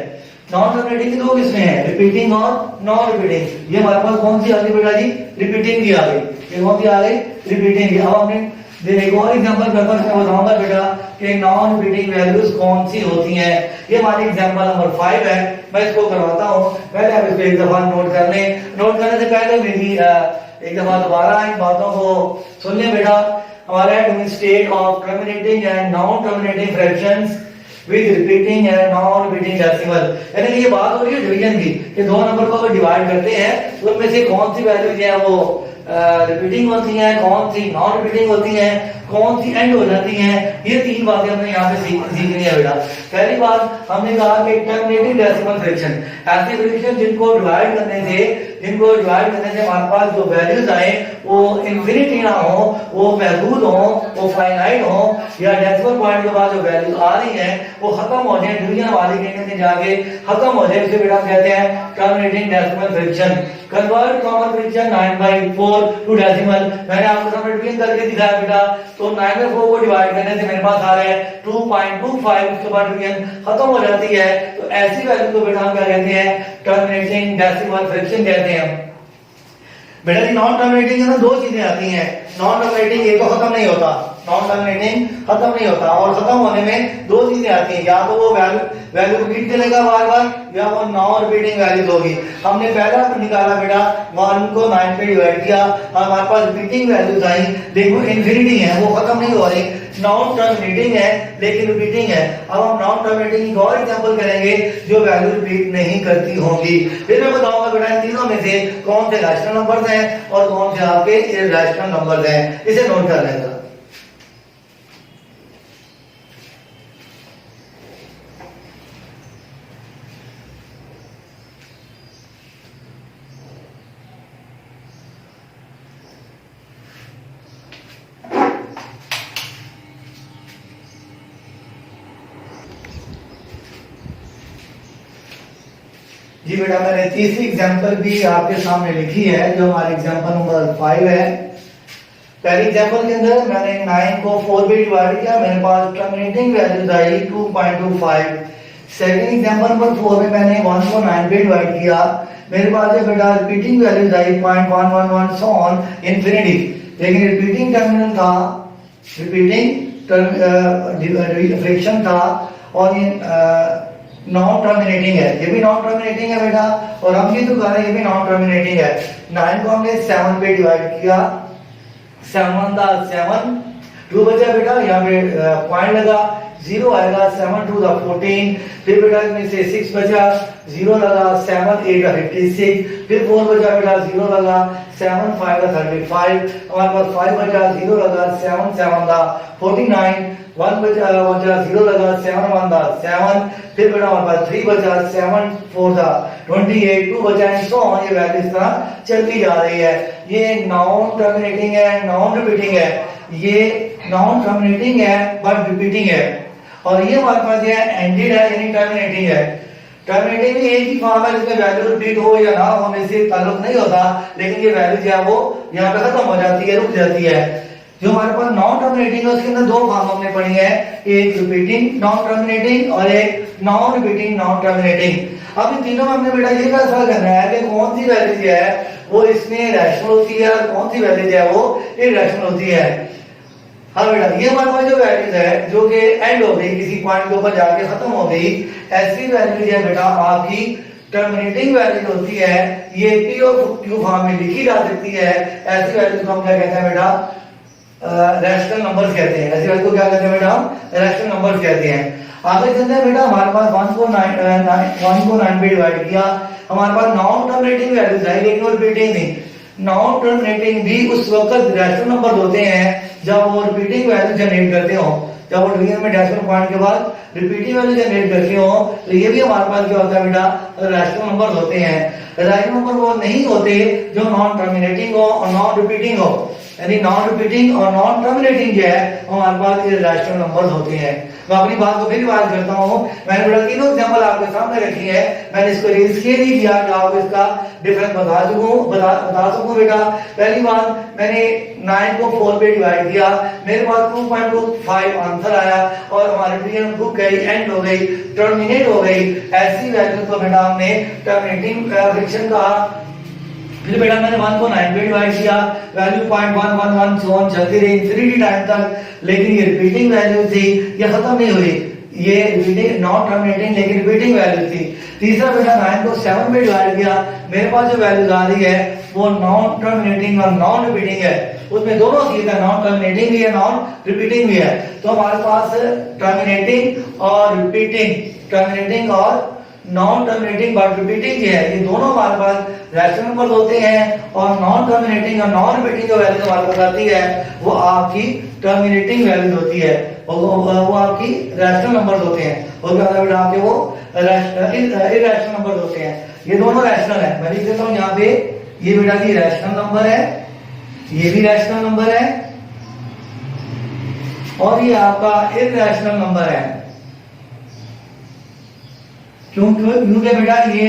नॉन टर्मिनेटिंग दो किसमें है, रिपीटिंग और नॉन रिपीटिंग। ये हमारे पास कौन सी आ गई बेटा जी, रिपीटिंग की आ गई, ये कौन सी आ गई, रिपीटिंग की। अब हमने एक और एग्जांपल पेपर में बताऊंगा बेटा कि नॉन रिपीटिंग वैल्यूज कौन सी होती हैं। ये हमारी एग्जांपल नंबर 5 है, मैं इसको करवाता हूं, पहले आप इसको एक दफा नोट कर लें। नोट करने से पहले मेरी एक दफा दोबारा इन बातों को सुन लें बेटा। हमारे state of terminating and non terminating fractions with repeating and non repeating decimal, यानी कि ये बात हो रही है डिवीजन की, कि दो नंबर को अगर डिवाइड करते हैं तो उनमें से कौन सी वैल्यूज है वो रिपीटिंग होती हैं, कौन सी नॉन रिपीटिंग होती हैं, कौन सी एंड हो जाती हैं। ये 3 बातें हमने यहाँ पे सीखनी है बेटा। पहली बात हमने कहा कि टर्मिनेटिंग डेसिमल फ्रैक्शन, ऐसी फ्रैक्शन जिनको डिवाइड करने से हमारे पास जो वैल्यूज आए वो इनफिनिटी ना हो, वो महदूद हो, वो फाइनाइट हो, या डेसिमल पॉइंट के बाद जो वैल्यूज आ रही हैं वो खत्म हो जाए, डिवीजन वाली गिनती से जाके खत्म हो जाए, उसे बेटा कहते हैं terminating decimal fraction. Convert common fraction 9/4 to decimal, मैंने आपको सामने डिवीजन करके दिखाया बेटा। तो 9/4 को डिवाइड करने से मेरे पास आ रहा है 2.25, उसके बाद डिवीजन खत्म हो जाती है, तो ऐसी वैल्यू को बेटा हम क्या कहते हैं, टर्मिनेटिंग डेसिमल फ्रैक्शन कहते हैं। बेटा जी नॉन टर्मिनेटिंग है ना, दो चीजें आती हैं। नॉन टर्मिनेटिंग एक तो खत्म नहीं होता, नॉन टर्मिनेटिंग खत्म नहीं होता, और खत्म होने में दो चीजें आती हैं, या तो वो वैल्यू रिपीट करेगा बार बार, या वो नॉन रिपीटिंग वैल्यूज होगी। हमने पहला निकाला बेटा, 1 को 9 पे डिवाइड किया, हमारे पास रिपीटिंग वैल्यूज आई, देखो इनफिनिटी है, वो खत्म नहीं हो रही, नॉन टर्मिनेटिंग है लेकिन रिपीटिंग है। अब हम नॉन टर्मिनेटिंग की और एग्जांपल करेंगे जो वैल्यू रिपीट नहीं करती होंगी। फिर मैं बताऊंगा बेटा इन तीनों में से कौन से रैशनल नंबर्स हैं और कौन से आपके इरैशनल नंबर्स हैं, इसे नोट कर लें। जी बेटा, मैंने तीसरी एग्जांपल भी आपके सामने लिखी है, जो हमारी एग्जांपल नंबर 5 है। पहली एग्जांपल के अंदर मैंने 9 को 4 पे डिवाइड किया, मेरे पास टर्मिनेटिंग वैल्यूज आई 2.25। सेकंड एग्जांपल नंबर 4 में मैंने 1 को 9 पे डिवाइड किया, मेरे पास है बेटा repeating values I 0.111 so on infinity. लेकिन रिपीटिंग टर्मिनल था, रिपीटिंग फ्रैक्शन था, और ये नॉन टर्मिनेटिंग है, ये भी नॉन टर्मिनेटिंग है बेटा, और हम ये तो कह रहे हैं ये भी नॉन टर्मिनेटिंग है। 9 को हमने 7 पे डिवाइड किया, 7 था 7, 2 बचा बेटा, यहाँ पे पॉइंट लगा, 0 आएगा, 7 2 14, फिर बेटा इसमें से 6 बचा, 0 लगा, 7 8 56, फिर 4 बचा बेटा, 0 लगा, 7 5 35, हमारे पास 5 बचा, 0 लगा, 7 7 49, 1 बचा 0 लगा, 7 1 7, फिर बेटा हमारे पास 3 बचा, 7 4 28, 2 बचा, एंड सो ऑन। ये वैल्यू इस तरह चलती जा रही है। ये नॉन टर्मिनेटिंग है, नॉन रिपीटिंग है, ये नॉन टर्मिनेटिंग है बट रिपीटिंग है, और ये हमारे पास ये एंडेड है यानी टर्मिनेटिंग है। टर्मिनेटिंग में एक ही फॉर्म है जिसमें वैल्यू रिपीट हो या ना होने से ताल्लुक नहीं होता, लेकिन ये वैल्यू जो है वो यहाँ पे खत्म हो जाती है, रुक जाती है। जो हमारे पास नॉन टर्मिनेटिंग है उसके अंदर दो फॉर्म हमने पढ़ी है, एक रिपीटिंग नॉन टर्मिनेटिंग और एक नॉन रिपीटिंग नॉन टर्मिनेटिंग। अब इन तीनों में हमने बेटा ये फैसला करना है कि कौन सी वैल्यू जो है वो इसमें रैशनल होती है और कौन सी वैल्यू जो है वो इरैशनल होती है। हाँ बेटा, ये हमारे पास जो वैल्यूज है जो कि एंड हो गई, किसी पॉइंट के ऊपर जाके खत्म हो गई, ऐसी वैल्यू है बेटा आपकी टर्मिनेटिंग वैल्यू होती है। ये पी और क्यू फॉर्म में लिखी जा सकती है। ऐसी वैल्यू को हम क्या कहते हैं बेटा, रैशनल नंबर्स कहते हैं। ऐसी वैल्यू को क्या कहते हैं बेटा, रैशनल नंबर्स कहते हैं। आगे चलते हैं बेटा, हमारे पास 1 को 9 पे डिवाइड किया, हमारे पास नॉन टर्मिनेटिंग वैल्यूज है लेकिन रिपीटिंग नहीं। नॉन टर्मिनेटिंग भी उस वक्त रैशनल नंबर होते हैं जब वो रिपीटिंग वैल्यू जनरेट करते हो, जब वो डिवीजन में डेसिमल पॉइंट के बाद रिपीटिंग वैल्यू जनरेट करते हो, तो ये भी हमारे पास क्या होता है बेटा, रैशनल नंबर होते हैं। रैशनल नंबर वो नहीं होते जो नॉन टर्मिनेटिंग हो और नॉन रिपीटिंग हो, यानी नॉन रिपीटिंग और नॉन टर्मिनेटिंग जो है हमारे पास ये रैशनल नंबर्स होते हैं। मैं अपनी बात को फिर बात करता हूँ, मैंने बेटा तीनों एग्जांपल आपके सामने रखी है, मैंने इसको रेज इसलिए नहीं किया कि आपको इसका डिफरेंस बता सकूं बेटा। पहली बात, मैंने 9 को 4 पे डिवाइड किया, मेरे पास 2.25 आंसर आया और हमारी डिवीजन रुक गई, एंड हो गई, टर्मिनेट हो गई। ऐसी वैल्यू को बेटा हमने टर्मिनेटिंग फ्रैक्शन कहा। फिर बेटा मैंने 1 को 9 पे डिवाइड किया, वैल्यू 0.111 सो ऑन चलती रही इंफिनिटी टाइम तक, लेकिन ये रिपीटिंग वैल्यू थी, ये खत्म नहीं हुई, ये रिपीटिंग नॉन टर्मिनेटिंग लेकिन रिपीटिंग वैल्यू थी। तीसरा बेटा 9 को 7 पे डिवाइड किया, मेरे पास जो वैल्यू आ रही है वो नॉन टर्मिनेटिंग और नॉन रिपीटिंग है, उसमें दोनों चीजें है, नॉन टर्मिनेटिंग भी है, नॉन रिपीटिंग भी है। तो हमारे पास टर्मिनेटिंग और रिपीटिंग, टर्मिनेटिंग और नॉन टर्मिनेटिंग बट रिपीटिंग है, ये दोनों हमारे पास रैशनल नंबर होते हैं। और नॉन टर्मिनेटिंग और नॉन रिपीटिंग जो वैल्यू हमारे पास आती है वो आपकी टर्मिनेटिंग वैल्यू होती है, वो आपकी रैशनल नंबर होते हैं, और क्या बेटा आपके वो इरैशनल नंबर होते हैं। ये दोनों रैशनल है, मैं लिख देता हूं यहाँ पे, ये बेटा जी रैशनल नंबर है, ये भी रैशनल नंबर है, और ये आपका इरैशनल नंबर है। क्योंकि बेटा ये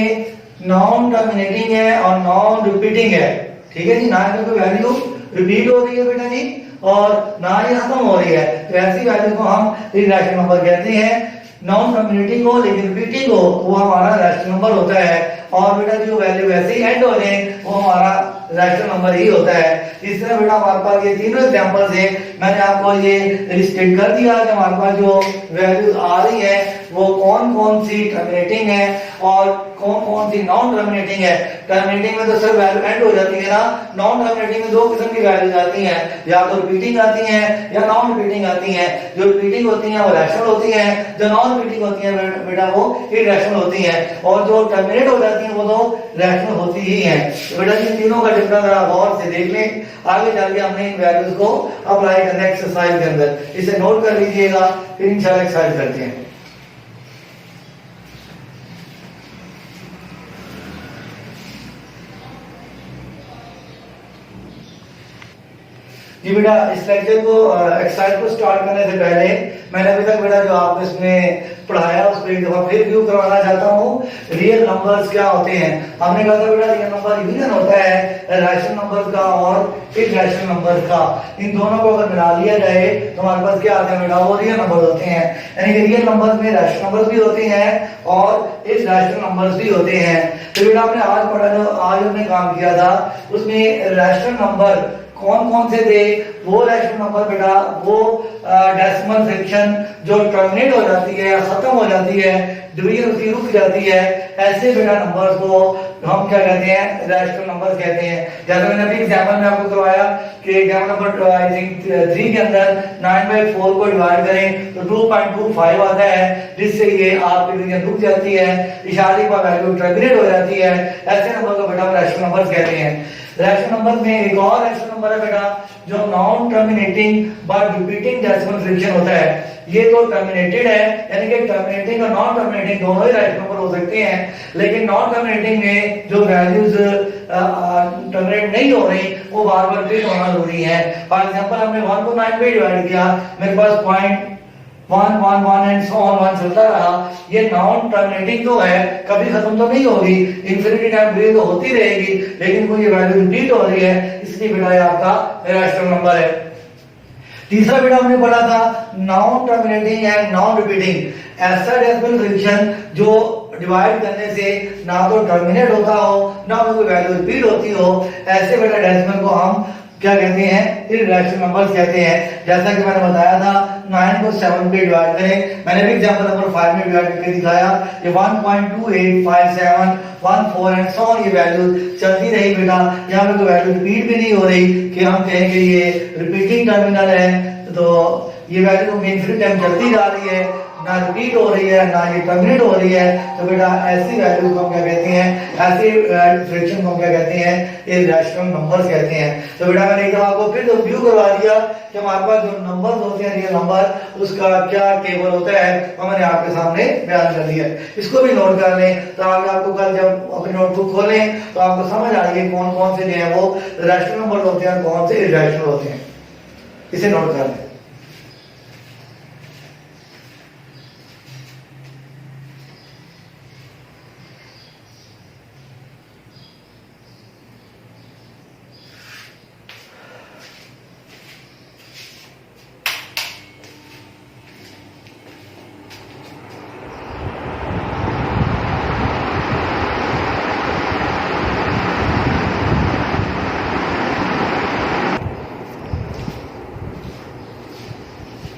नॉन टर्मिनेटिंग है और नॉन रिपीटिंग है, ठीक है जी, ना कोई वैल्यू रिपीट हो रही है बेटा जी और ना ही खत्म हो रही है, तो ऐसी वैल्यू को हम इरैशनल नंबर कहते हैं। नॉन टर्मिनेटिंग हो लेकिन रिपीटिंग हो वो हमारा रैशनल नंबर होता है, और बेटा जो वैल्यू वैसे ही एंड हो जाए वो हमारा रैशनल नंबर ही होता है। इस तरह बेटा हमारे पास ये तीनों एग्जांपल्स हैं, मैंने आपको ये रिस्टेट कर दिया कि हमारे पास जो वैल्यूज आ रही है वो कौन कौन सी टर्मिनेटिंग है और कौन कौन सी नॉन टर्मिनेटिंग है। टर्मिनेटिंग में तो सर वैल्यू एंड हो जाती है ना, नॉन टर्मिनेटिंग में दो किस्म की वैल्यूज आती हैं, या तो रिपीटिंग आती हैं या नॉन रिपीटिंग आती हैं। जो रिपीटिंग होती हैं वो रैशनल होती हैं, जो नॉन रिपीटिंग होती हैं बेटा वो इरैशनल होती हैं, और जो टर्मिनेट हो जाती हैं वो तो रैशनल होती ही हैं। तो बेटा इन तीनों का डिफरेंस जरा गौर से देख लें, आगे जाके हमने इन वैल्यूज को अप्लाई करना है एक्सरसाइज के अंदर, इसे नोट कर लीजिएगा, फिर इंशाल्लाह एक्सरसाइज करते हैं। जी बेटा, इस लेक्चर को एक्सरसाइज को स्टार्ट करने से पहले मैंने अभी तक बेटा जो आपको इसमें पढ़ाया उसको एक दफा फिर व्यू करवाना चाहता हूँ। रियल नंबर्स क्या होते हैं, हमने कहा था बेटा रियल नंबर यूनियन होता है रैशनल नंबर का और इरैशनल नंबर का, इन दोनों को अगर मिला लिया जाए तो हमारे पास क्या आता है बेटा, वो रियल नंबर होते हैं। यानी कि रियल नंबर में रैशनल नंबर भी होते हैं और इरैशनल नंबर्स भी होते हैं। तो बेटा आपने आज पढ़ा, जो आज हमने काम किया था उसमें रैशनल नंबर कौन कौन से थे, वो रैशनल नंबर बेटा वो डेसिमल फ्रैक्शन जो टर्मिनेट हो जाती है, खत्म हो जाती है डिवीजन उसकी रुक जाती है, ऐसे बेटा नंबर्स को हम क्या कहते हैं, रैशनल नंबर्स कहते हैं। जैसे मैंने अभी एग्जांपल में आपको करवाया कि एग्जांपल नंबर आई थिंक 3 के अंदर 9/4 को डिवाइड करें तो 2.25 आता है, जिससे ये आपकी डिवीजन रुक जाती है, इशारे पर वैल्यू टर्मिनेट हो जाती है। ऐसे नंबर को बेटा हम रैशनल नंबर्स कहते हैं। रैशनल नंबर में एक और रैशनल नंबर है बेटा जो non terminating but repeating decimal fraction होता है। ये तो टर्मिनेटेड है, यानी कि टर्मिनेटिंग और नॉन टर्मिनेटिंग दोनों ही रैशनल नंबर हो सकते हैं, लेकिन नॉन टर्मिनेटिंग में जो वैल्यूज टर्मिनेट नहीं हो रही वो बार बार रिपीट होना जरूरी है। फॉर एग्जांपल हमने 1 को 9 पे डिवाइड किया, मेरे पास 0.111 एंड सो ऑन 1 चलता रहा। ये नॉन टर्मिनेटिंग तो है, कभी खत्म तो नहीं होगी, इंफिनिटी टाइम डिले तो होती रहेगी, लेकिन कोई वैल्यू रिपीट हो रही है, इसलिए बेटा ये आपका रैशनल नंबर है। तीसरा बेटा हमने पढ़ा था non terminating and non repeating. ऐसा डेसिमल फ्रैक्शन जो डिवाइड करने से ना तो टर्मिनेट होता हो ना कोई वैल्यू रिपीट होती हो, ऐसे बेटा डेसिमल को हम क्या कहते हैं, इररेशनल नंबर्स कहते हैं। जैसा कि मैंने बताया था 9 को 7 पे डिवाइड करें, मैंने भी एग्जांपल नंबर 5 में डिवाइड करके दिखाया। ये 1.285714 एंड सो ऑन ये वैल्यू चलती रही बेटा, यहाँ पे कोई वैल्यू रिपीट भी नहीं हो रही कि हम कहें कि ये रिपीटिंग टर्मिनल है, तो ये वैल्यू तो इनफिनिट टाइम चलती जा रही है, ना रिपीट हो रही है ना ये टर्मिनेट हो रही है। तो बेटा ऐसी वैल्यू को हम क्या कहते हैं, ऐसे फ्रैक्शन को हम क्या कहते हैं, इररेशनल नंबर्स कहते हैं। तो बेटा मैंने एकदम आपको फिर रिव्यू करवा दिया कि हमारे पास जो नंबर्स होते हैं रियल नंबर, उसका क्या टेबल होता है, वो मैंने आपके सामने बयान कर दिया। इसको भी नोट कर लें तो आगे आपको कल जब अपनी नोटबुक खोलें तो आपको समझ आएगी कौन कौन से जो है वो रैशनल नंबर होते हैं, कौन से इररेशनल होते हैं। इसे नोट कर लें।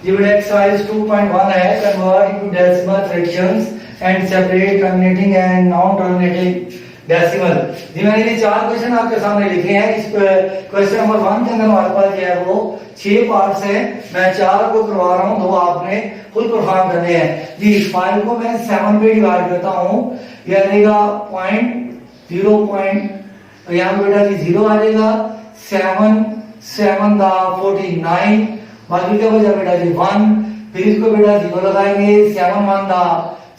ये बेटा एक्सरसाइज 2.1 है, convert into decimal fractions and separate terminating and non terminating decimal. जी मैंने ये 4 क्वेश्चन आपके सामने लिखे हैं। इस क्वेश्चन नंबर 1 के अंदर हमारे पास जो है वो 6 पार्ट्स हैं, मैं 4 को करवा रहा हूँ, 2 आपने खुद परफॉर्म करने हैं। जी 5 को मैं 7 पे डिवाइड करता हूँ, ये आएगा 0.0 यहाँ पे बेटा जी 0 आ जाएगा, 7 7 का 49, बाकी क्या बचा बेटा जी 1, फिर इसको बेटा 0 लगाएंगे, 7 1 का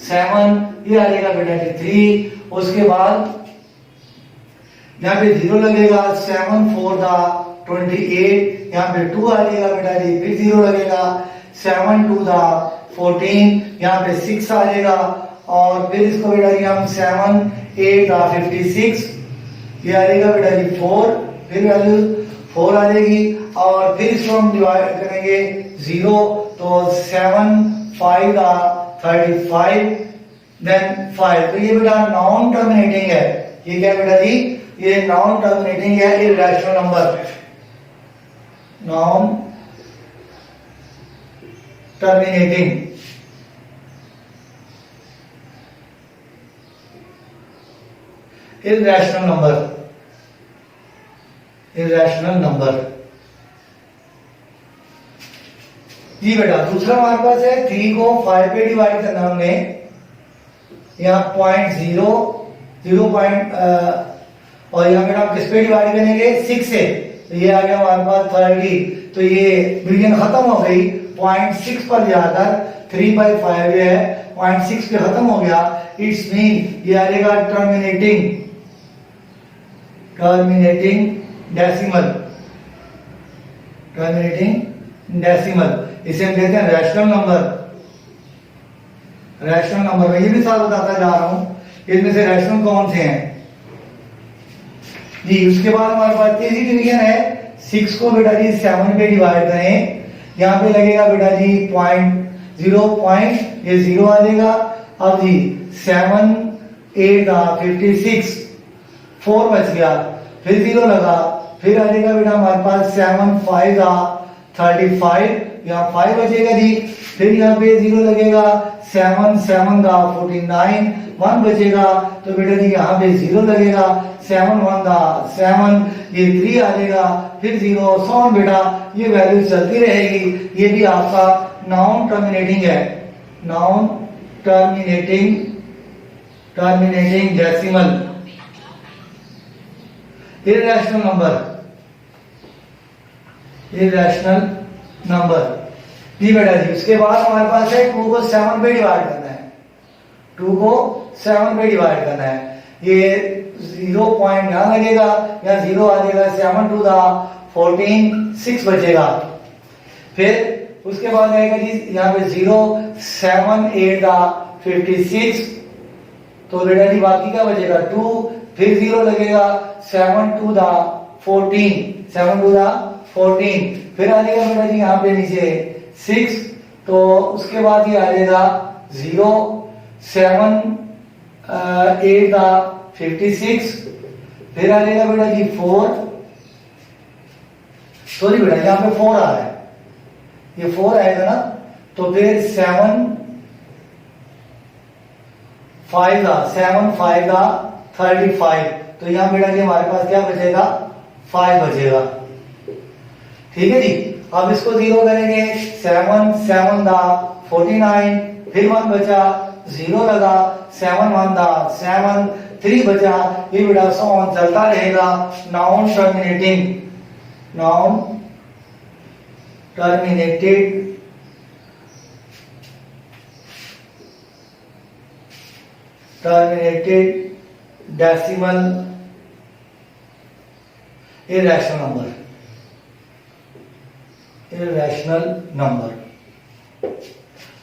7, ये आ जाएगा बेटा जी 3, उसके बाद यहाँ पे 0 लगेगा, 7 4 का 28, यहाँ पे 2 आ जाएगा बेटा जी, फिर 0 लगेगा, 7 2 का 14, यहाँ पे 6 आ जाएगा, और फिर इसको बेटा जी हम 7 8 का 56, ये आ जाएगा बेटा जी 4, फिर वैल्यू 4 आ जाएगी, और फिर इसको हम डिवाइड करेंगे 0, तो 7 5 का 35, देन 5। तो ये बेटा नॉन टर्मिनेटिंग है। ये क्या बेटा जी, ये नॉन टर्मिनेटिंग है, irrational number, non terminating. Irrational number, irrational number. जी बेटा दूसरा हमारे पास है 3 को 5 पे डिवाइड करना हमने, यहाँ 0.0 और यहाँ बेटा हम किस पे डिवाइड करेंगे 6 से, तो ये आ गया हमारे पास 30, तो ये डिवीजन खत्म हो गई 0.6 पर जाकर 3/5 जो है 0.6 पे खत्म हो गया। इट्स मीन ये आ जाएगा टर्मिनेटिंग डेसिमल, टर्मिनेटिंग डेसिमल, इसे हम कहते हैं रैशनल नंबर। रैशनल नंबर में ये भी साथ बताता जा रहा हूं इनमें से रैशनल कौन से हैं जी। उसके बाद हमारे पास तीसरी डिवीजन है, 6 को बेटा जी 7 पे डिवाइड करें, यहाँ पे लगेगा बेटा जी 0.0 ये 0 आ जाएगा। अब जी 7 8 का 56, 4 बच गया, फिर 0 लगा, फिर आ जाएगा बेटा हमारे पास 7 5 का 35, यहाँ 5 बचेगा जी। फिर यहाँ पे 0 लगेगा, 7 7 दा 49, 1 बचेगा तो बेटा जी यहाँ पे 0 लगेगा, 7 1 दा 7, ये 3 आ जाएगा, फिर 0 सॉन बेटा ये वैल्यू चलती रहेगी। ये भी आपका नॉन टर्मिनेटिंग है, non terminating decimal irrational number जी बेटा जी। उसके बाद हमारे पास है 2 को 7 पे डिवाइड करना है, 2 को 7 पे डिवाइड करना है। ये 0 पॉइंट यहाँ लगेगा, यहाँ 0 आ जाएगा, 7 2 दा 14, 6 बचेगा। फिर उसके बाद आएगा जी यहाँ पे 0 7 8 दा 56, तो बेटा जी बाकी क्या बचेगा 2, फिर 0 लगेगा, 7 2 दा 14, 7 2 दा 14, फिर आ जाएगा बेटा जी यहाँ पे नीचे 6, तो उसके बाद ये आ जाएगा 0 7 8 दा 56, फिर आ जाएगा बेटा जी 4, सॉरी बेटा यहाँ पे 4 आ रहा है, ये 4 आएगा ना, तो फिर 7 5 दा 35, तो यहाँ बेटा जी हमारे पास क्या बचेगा 5 बचेगा। ठीक है जी। अब इसको 0 करेंगे, 7 7 दा 49, फिर 1 बचा, 0 लगा, 7 1 दा 7, 3 बचा, ये बेटा सॉन चलता रहेगा। Non terminated decimal irrational number.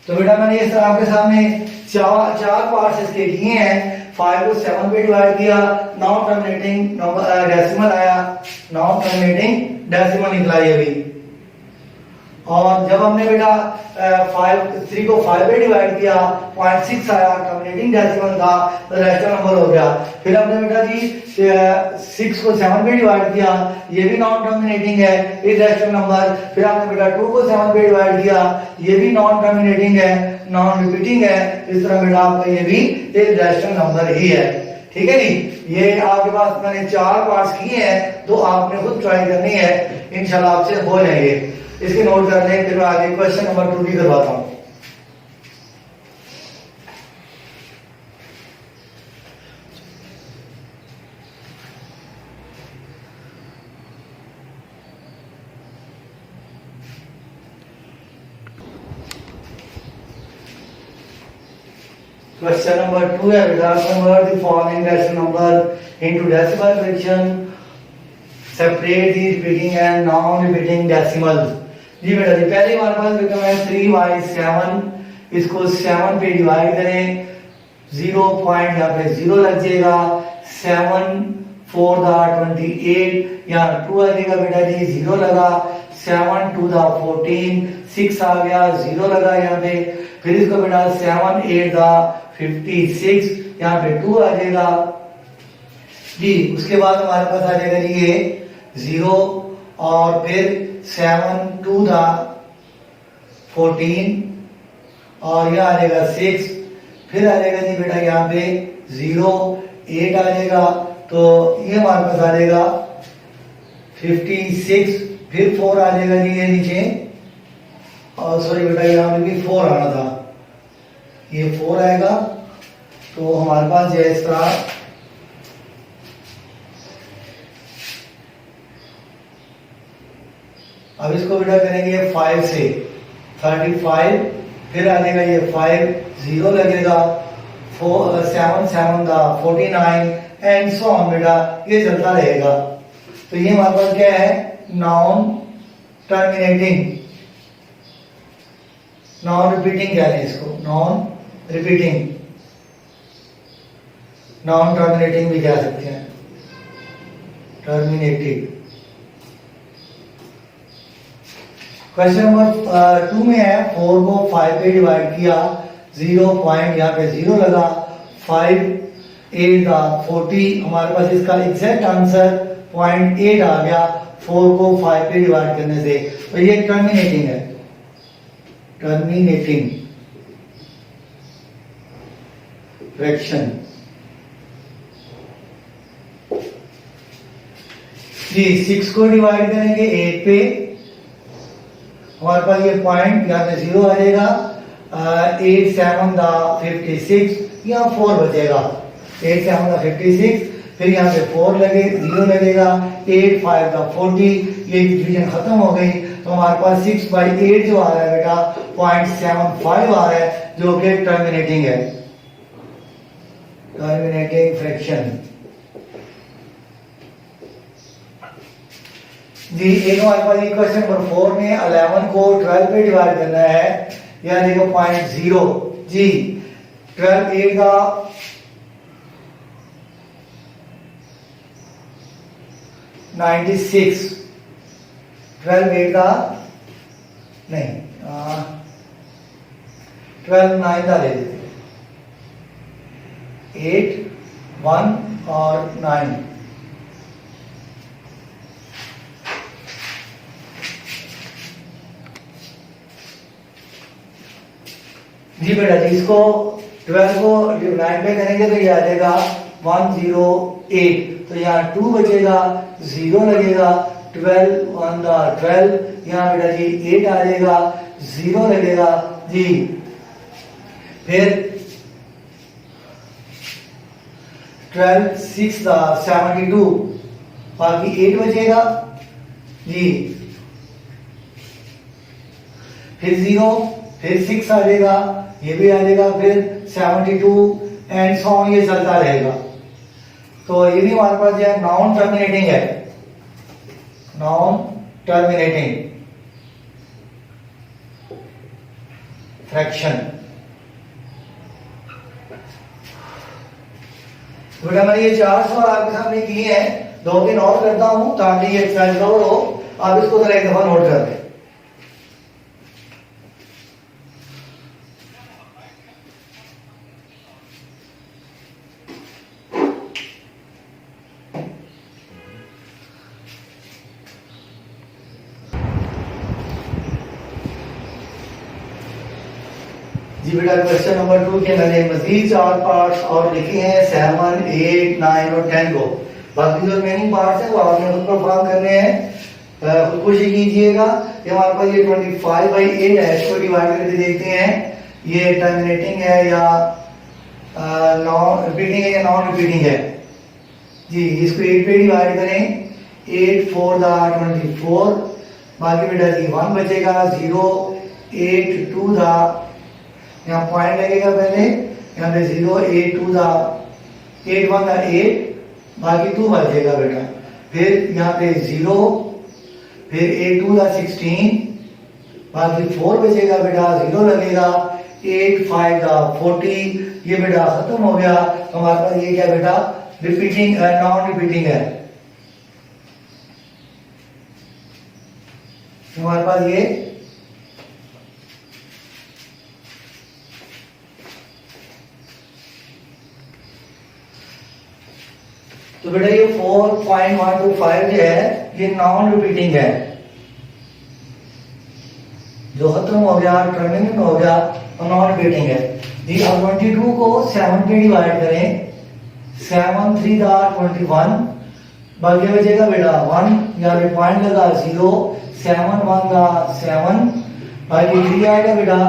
तो बेटा मैंने इस तरह आपके सामने चार पार्ट्स इसके लिए हैं। 5 को 7 पे डिवाइड किया, नॉन टर्मिनेटिंग डेसिमल आया, नॉन टर्मिनेटिंग डेसिमल निकला ये भी। और जब हमने बेटा 3 को 5 पे डिवाइड किया, 0.6 आया, टर्मिनेटिंग डेसिमल था, तो रेशनल नंबर हो गया। फिर हमने बेटा जी 6 को 7 पे डिवाइड किया, ये भी नॉन टर्मिनेटिंग है, इरेशनल नंबर। फिर आपने बेटा 2 को 7 पे डिवाइड किया, ये भी नॉन टर्मिनेटिंग है, नॉन रिपीटिंग है। इस तरह बेटा आपका ये भी इरेशनल नंबर ही है। ठीक है जी। ये आपके पास मैंने 4 पार्ट्स किए हैं, तो आपने खुद ट्राई करनी है, इंशाल्लाह आपसे हो जाएंगे। इसके नोट कर लें, फिर मैं आगे क्वेश्चन नंबर 2 भी करवाता हूं। क्वेश्चन नंबर 2 है बेटा, convert the following rational number into decimal fraction, separate the repeating and non repeating decimals. जी बेटा जी, पहले हमारे पास बेटा है 3/7, इसको 7 पे डिवाइड करें, 0 पॉइंट यहाँ पे 0 लग जाएगा, 7 4 दा 28, यहाँ 2 आ जाएगा बेटा जी, 0 लगा, 7 2 दा 14, 6 आ गया, 0 लगा यहाँ पे। फिर इसको बेटा 7 8 दा 56, यहाँ पे 2 आ जाएगा जी। उसके बाद हमारे पास आ जाएगा जी ये 0, और फिर 7 2 दा 14, और यह आ जाएगा 6, फिर आ जाएगा जी बेटा यहाँ पे 0 8 आ जाएगा, तो ये हमारे पास आ जाएगा 56, फिर 4 आ जाएगा जी ये नीचे, और सॉरी बेटा यहाँ पे भी 4 आना था, ये 4 आएगा। तो हमारे पास जो है इस तरह अब इसको बेटा करेंगे 5 से 35, फिर आ जाएगा ये 5 0 लगेगा, 7 7 दा 49 एंड सो ऑन बेटा, ये चलता रहेगा। तो ये हमारे पास क्या है, नॉन टर्मिनेटिंग, नॉन रिपीटिंग कह रहे हैं इसको, नॉन रिपीटिंग, नॉन टर्मिनेटिंग भी कह सकते हैं, टर्मिनेटिंग। क्वेश्चन नंबर 2 में है 4 को 5 पे डिवाइड किया, 0 पॉइंट यहाँ पे 0 लगा, 5 8 दा 40, हमारे पास इसका एग्जैक्ट आंसर 0.8 आ गया 4 को 5 पे डिवाइड करने से। तो ये टर्मिनेटिंग है, टर्मिनेटिंग फ्रैक्शन। जी 6 को डिवाइड करेंगे 8 पे, हमारे पास ये पॉइंट यहाँ पे 0 आ जाएगा। 8 7 दा 56, यहाँ 4 बचेगा। 8 7 दा 56, फिर यहाँ पे 4 लगे 0 लगेगा। 8 5 दा 40, ये डिवीजन खत्म हो गई। तो हमारे पास 6/8 जो आ रहा है बेटा 0.75 आ रहा है, जो कि टर्मिनेटिंग है, टर्मिनेटिंग फ्रैक्शन। जी एक हमारे पास क्वेश्चन नंबर 4 में 11 को 12 पे डिवाइड करना है, या देखो 0.0। जी 12 8 का 96, 12 8 का नहीं 12 9 का ले लेते, 8 1 और 9। जी बेटा जी इसको 12 को 9 पे करेंगे तो ये आ जाएगा 108, तो यहाँ 2 बचेगा, 0 लगेगा। 12 1 12, यहाँ बेटा जी 8 आ जाएगा, 0 लगेगा जी। फिर 12 6 72, बाकी 8 बचेगा जी। फिर 0, फिर 6 आ जाएगा, ये भी आ जाएगा, फिर 72 एंड सो ऑन, ये चलता रहेगा। तो ये भी हमारे पास जो है नॉन टर्मिनेटिंग है, नॉन टर्मिनेटिंग फ्रैक्शन। तो बेटा मैंने ये 4 सवाल आपके सामने किए हैं, 2-3 और करता हूं ताकि ये एक्सरसाइज कवर हो। आप इसको जरा एक दफा नोट कर लें। जी बेटा क्वेश्चन नंबर 2 के मैंने मजीद 4 पार्ट्स और लिखे हैं, 7 8 9 और 10 को। बाकी जो रिमेनिंग पार्ट्स हैं वो आपने खुद परफॉर्म करने हैं, खुद कोशिश कीजिएगा। ये हमारे पास ये 25/8 है, इसको डिवाइड करके देखते हैं ये टर्मिनेटिंग है या नॉन रिपीटिंग है या नॉन रिपीटिंग है। जी इसको 8 पे डिवाइड करें, 8 4 दा 24, बाकी बेटा जी 1 बचेगा, 0 8 2 दा, यहाँ पॉइंट लगेगा पहले, यहाँ पे 0 8 2 दा 8 1 दा 8, बाकी 2 बचेगा बेटा। फिर यहाँ पे 0, फिर 8 2 दा 16, बाकी 4 बचेगा बेटा, 0 लगेगा। 8 5 दा 40, ये बेटा खत्म हो गया। तो हमारे पास ये क्या बेटा रिपीटिंग नॉन रिपीटिंग है। हमारे पास ये तो बेटा ये 4.125 जो है ये नॉन रिपीटिंग है, जो खत्म हो गया, टर्मिनेटिंग हो गया, और नॉन रिपीटिंग है जी। अब 22 को 7 पे डिवाइड करें, 7 3 दा 21, बाकी बचेगा बेटा 1, यहाँ पे पॉइंट लगा 0 7 1 दा 7, बाकी 3 आएगा बेटा,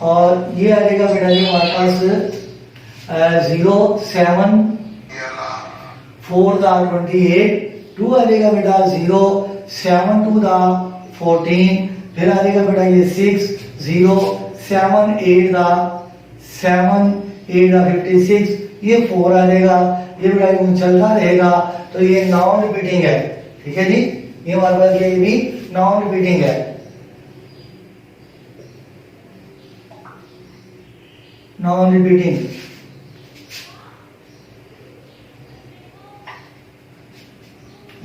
और ये आ जाएगा बेटा जी हमारे पास 0 7 4 दा 28, 2 आ जाएगा बेटा 0 7 2 दा 14, फिर आ जाएगा बेटा ये 6 0 7 8 दा 56, ये 4 आ जाएगा, ये बेटा यूं चलता रहेगा। तो ये नॉन रिपीटिंग है, ठीक है जी। ये हमारे पास ये भी नॉन रिपीटिंग है, नॉन रिपीटिंग।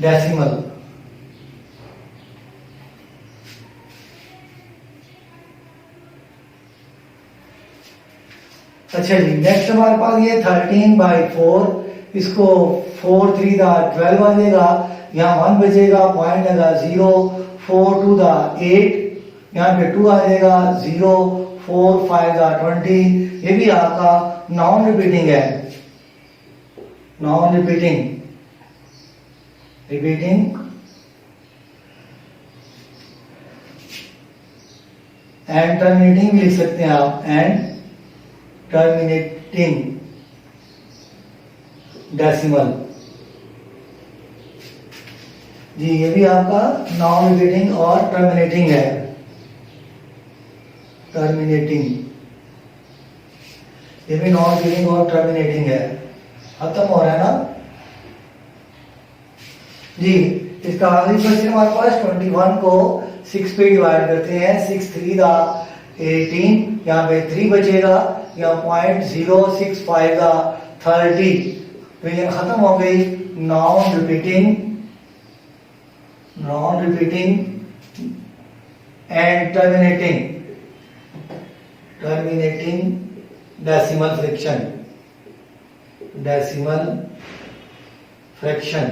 डेसिमल, अच्छा जी। नेक्स्ट हमारे पास ये 13/4, इसको 4 3 दा 12 आ जाएगा, यहाँ 1 बचेगा, पॉइंट लगा 0 4 2 दा 8, यहाँ पे 2 आ जाएगा, 0 4 5 20। ये भी आपका नॉन रिपीटिंग है, नॉन रिपीटिंग एंड टर्मिनेटिंग भी लिख सकते हैं आप, एंड टर्मिनेटिंग डेसिमल जी। ये भी आपका नॉन रिपीटिंग और टर्मिनेटिंग है, टर्मिनेटिंग, ये भी नॉन रिपीटिंग और टर्मिनेटिंग है। खत्म हो रहा है ना जी। इसका आखिरी क्वेश्चन हमारे पास 21 को 6 पे डिवाइड करते हैं, 6 3 दा 18, यहाँ पे 3 बचेगा, यहाँ 0.065 दा 30। तो ये खत्म हो गई non repeating and terminating decimal fraction.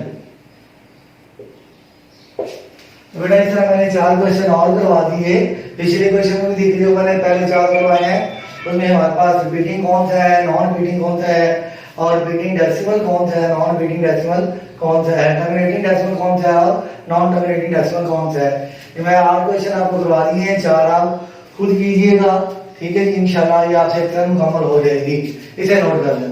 बेटा इस तरह मैंने 4 क्वेश्चन और करवा दिए। पिछले क्वेश्चन में भी देख लियो, मैंने पहले 4 करवाए हैं। उसमें हमारे पास रिपीटिंग कौन सा है, नॉन रिपीटिंग कौन सा है, और रिपीटिंग डेसिमल कौन सा है, नॉन रिपीटिंग डेसिमल कौन सा है, टर्मिनेटिंग डेसिमल कौन सा है और नॉन टर्मिनेटिंग डेसिमल कौन सा है। ये मैं 8 क्वेश्चन आपको करवा दिए हैं, 4 आप खुद कीजिएगा, ठीक है जी। इंशाल्लाह ये आपसे मुकम्मल हो जाएगी, इसे नोट कर लें।